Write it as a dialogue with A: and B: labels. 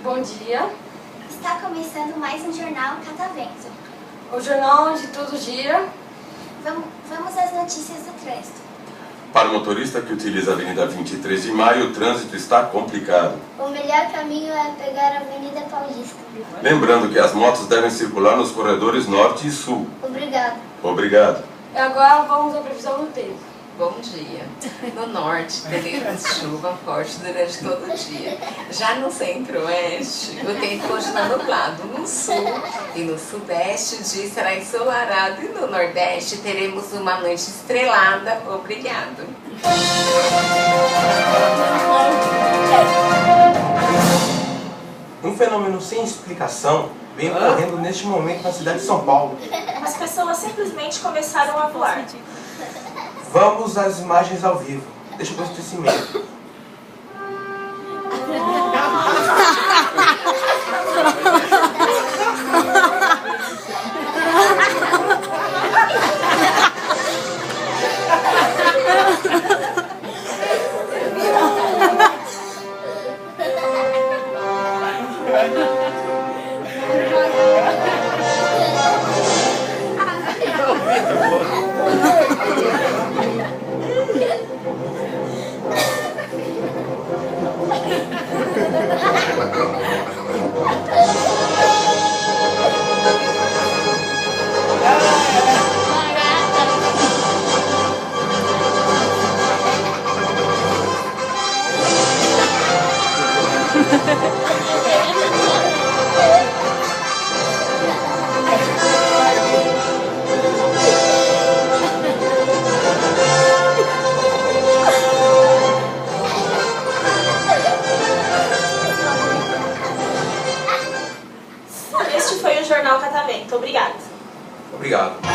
A: Bom dia.
B: Está começando mais um Jornal Catavento.
A: O jornal onde tudo gira.
B: Vamos às notícias do trânsito.
C: Para o motorista que utiliza a Avenida 23 de Maio, o trânsito está complicado.
B: O melhor caminho é pegar a Avenida Paulista.
C: Lembrando que as motos devem circular nos corredores norte e sul.
B: Obrigado.
C: Obrigado.
A: E agora vamos à previsão do tempo.
D: Bom dia. No norte, teremos chuva forte durante todo o dia. Já no centro-oeste, o tempo continua nublado. No sul e no sudeste, o dia será ensolarado. E no nordeste, teremos uma noite estrelada. Obrigado.
E: Um fenômeno sem explicação vem ocorrendo neste momento na cidade de São Paulo.
F: As pessoas simplesmente começaram a voar.
E: Vamos às imagens ao vivo. Deixa o acontecimento.
F: Este foi o Jornal Catavento. Obrigada.
E: Obrigado.